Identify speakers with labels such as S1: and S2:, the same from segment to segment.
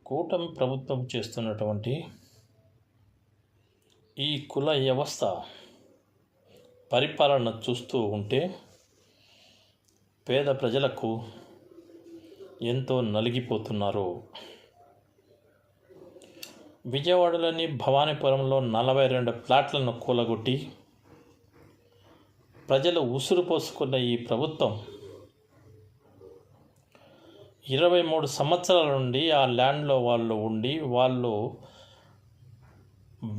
S1: కూటమి ప్రభుత్వం చేస్తున్నటువంటి ఈ కుల వ్యవస్థ పరిపాలన చూస్తూ ఉంటే పేద ప్రజలకు ఎంతో నలిగిపోతున్నారు. విజయవాడలోని భవానీపురంలో 42 ప్లాట్లను కూలగొట్టి ప్రజలు ఉసురు పోసుకున్న ఈ ప్రభుత్వం 23 సంవత్సరాల నుండి ఆ ల్యాండ్లో వాళ్ళు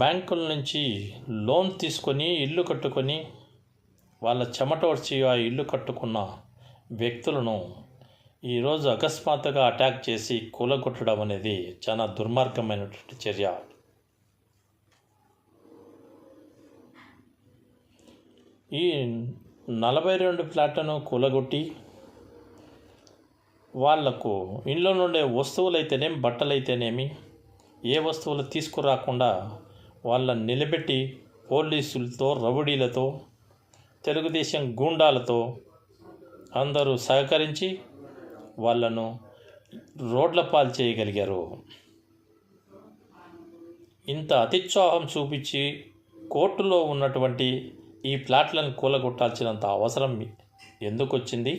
S1: బ్యాంకుల నుంచి లోన్ తీసుకొని ఇల్లు కట్టుకొని వాళ్ళ చెమటోడ్చి ఆ ఇల్లు కట్టుకున్న వ్యక్తులను ఈరోజు అకస్మాత్తుగా అటాక్ చేసి కూలగొట్టడం అనేది చాలా దుర్మార్గమైనటువంటి చర్య. ఈ 42 ఫ్లాట్లను కూలగొట్టి వాళ్లకు ఇంట్లో నుండే వస్తువులైతేనేమి బట్టలైతేనేమి ఏ వస్తువులు తీసుకురాకుండా వాళ్ళని నిలబెట్టి పోలీసులతో రౌడీలతో తెలుగుదేశం గూండాలతో అందరూ సహకరించి వాళ్ళను రోడ్ల పాలు చేయగలిగారు. ఇంత అత్యుత్సాహం చూపించి కోర్టులో ఉన్నటువంటి ఈ ప్లాట్లను కూలగొట్టాల్సినంత అవసరం ఎందుకు వచ్చింది?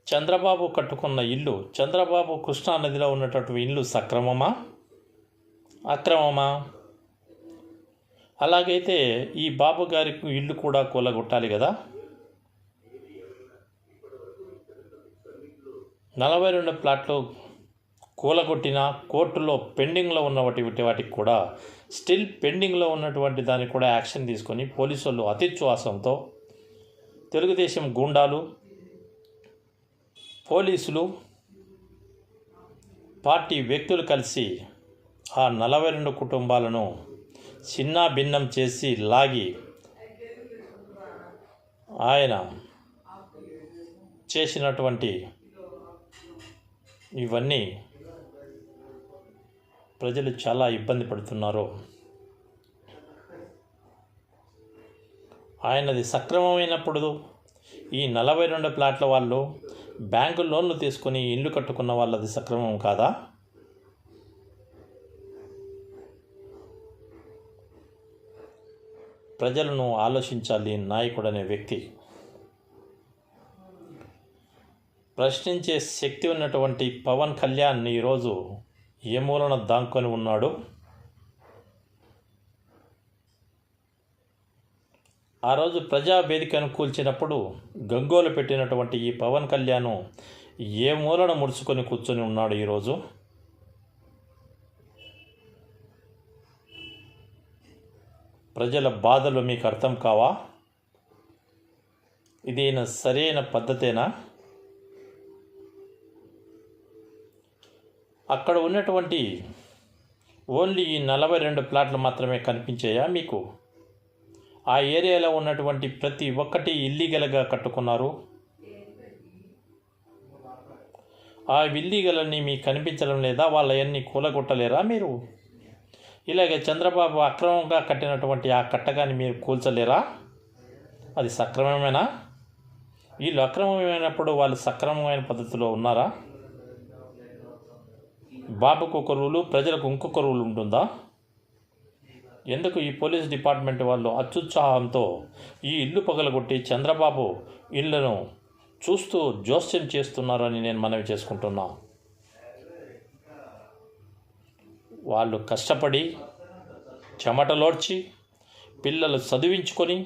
S1: చంద్రబాబు కట్టుకున్న ఇల్లు, చంద్రబాబు కృష్ణానదిలో ఉన్నటువంటి ఇల్లు సక్రమమా అక్రమమా? అలాగైతే ఈ బాబు గారి ఇల్లు కూడా కూలగొట్టాలి కదా. 42 ప్లాట్లు కూలగొట్టిన కోర్టులో పెండింగ్లో ఉన్న వాటికి కూడా స్టిల్ పెండింగ్లో ఉన్నటువంటి దానికి కూడా యాక్షన్ తీసుకొని పోలీసు వాళ్ళు అత్యుత్సాహంతో తెలుగుదేశం గూండాలు పోలీసులు పార్టీ వ్యక్తులు కలిసి ఆ 42 కుటుంబాలను చిన్న భిన్నం చేసి లాగి ఆయన చేసినటువంటి ఇవన్నీ ప్రజలు చాలా ఇబ్బంది పడుతున్నారు. ఆయనది సక్రమమైనప్పుడు ఈ 42 ప్లాట్ల వాళ్ళు బ్యాంకు లోన్లు తీసుకొని ఇల్లు కట్టుకున్న వాళ్ళది సక్రమం కాదా? ప్రజలను ఆలోచించాలి నాయకుడు అనే వ్యక్తి. ప్రశ్నించే శక్తి ఉన్నటువంటి పవన్ కళ్యాణ్ ఈరోజు ఏ మూలన దాంకొని ఉన్నాడు? ఆ రోజు ప్రజావేదికను కూల్చినప్పుడు గంగోలు పెట్టినటువంటి ఈ పవన్ కళ్యాణ్ ఏ మూలన ముడుచుకొని కూర్చొని ఉన్నాడు ఈరోజు? ప్రజల బాధలు మీకు అర్థం కావా? ఇదేనా సరైన పద్ధతేనా? అక్కడ ఉన్నటువంటి ఓన్లీ ఈ 42 ప్లాట్లు మాత్రమే కనిపించాయా మీకు? ఆ ఏరియాలో ఉన్నటువంటి ప్రతి ఒక్కటి ఇల్లీగల్గా కట్టుకున్నారు. ఆ ఇల్లీగల్ని మీకు కనిపించడం లేదా? వాళ్ళవన్నీ కూలగొట్టలేరా మీరు? ఇలాగే చంద్రబాబు అక్రమంగా కట్టినటువంటి ఆ కట్టగాన్ని మీరు కూల్చలేరా? అది సక్రమమేనా? వీళ్ళు అక్రమమైనప్పుడు వాళ్ళు సక్రమమైన పద్ధతిలో ఉన్నారా? బాబుకు ఒక రూలు, ప్రజలకు ఇంకొక రూలు ఉంటుందా? ఎందుకు ఈ పోలీస్ డిపార్ట్మెంట్ వాళ్ళు అత్యుత్సాహంతో ఈ ఇల్లు పగలగొట్టి చంద్రబాబు ఇళ్లను చూస్తూ జోస్యం చేస్తున్నారని నేను మనవి చేసుకుంటున్నా. వాళ్ళు కష్టపడి చెమటలోడ్చి పిల్లలు చదివించుకొని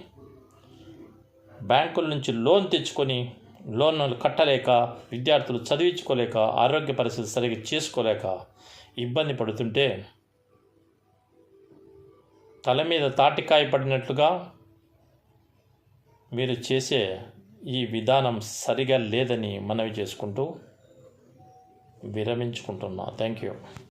S1: బ్యాంకుల నుంచి లోన్ తెచ్చుకొని లోన్లు కట్టలేక విద్యార్థులు చదివించుకోలేక ఆరోగ్య పరిస్థితి సరిగ్గా చేసుకోలేక ఇబ్బంది పడుతుంటే తల మీద తాటికాయ పడినట్లుగా మీరు చేసే ఈ విధానం సరిగా లేదని మనవి చేసుకుంటూ విరమించుకుంటున్నా. Thank you.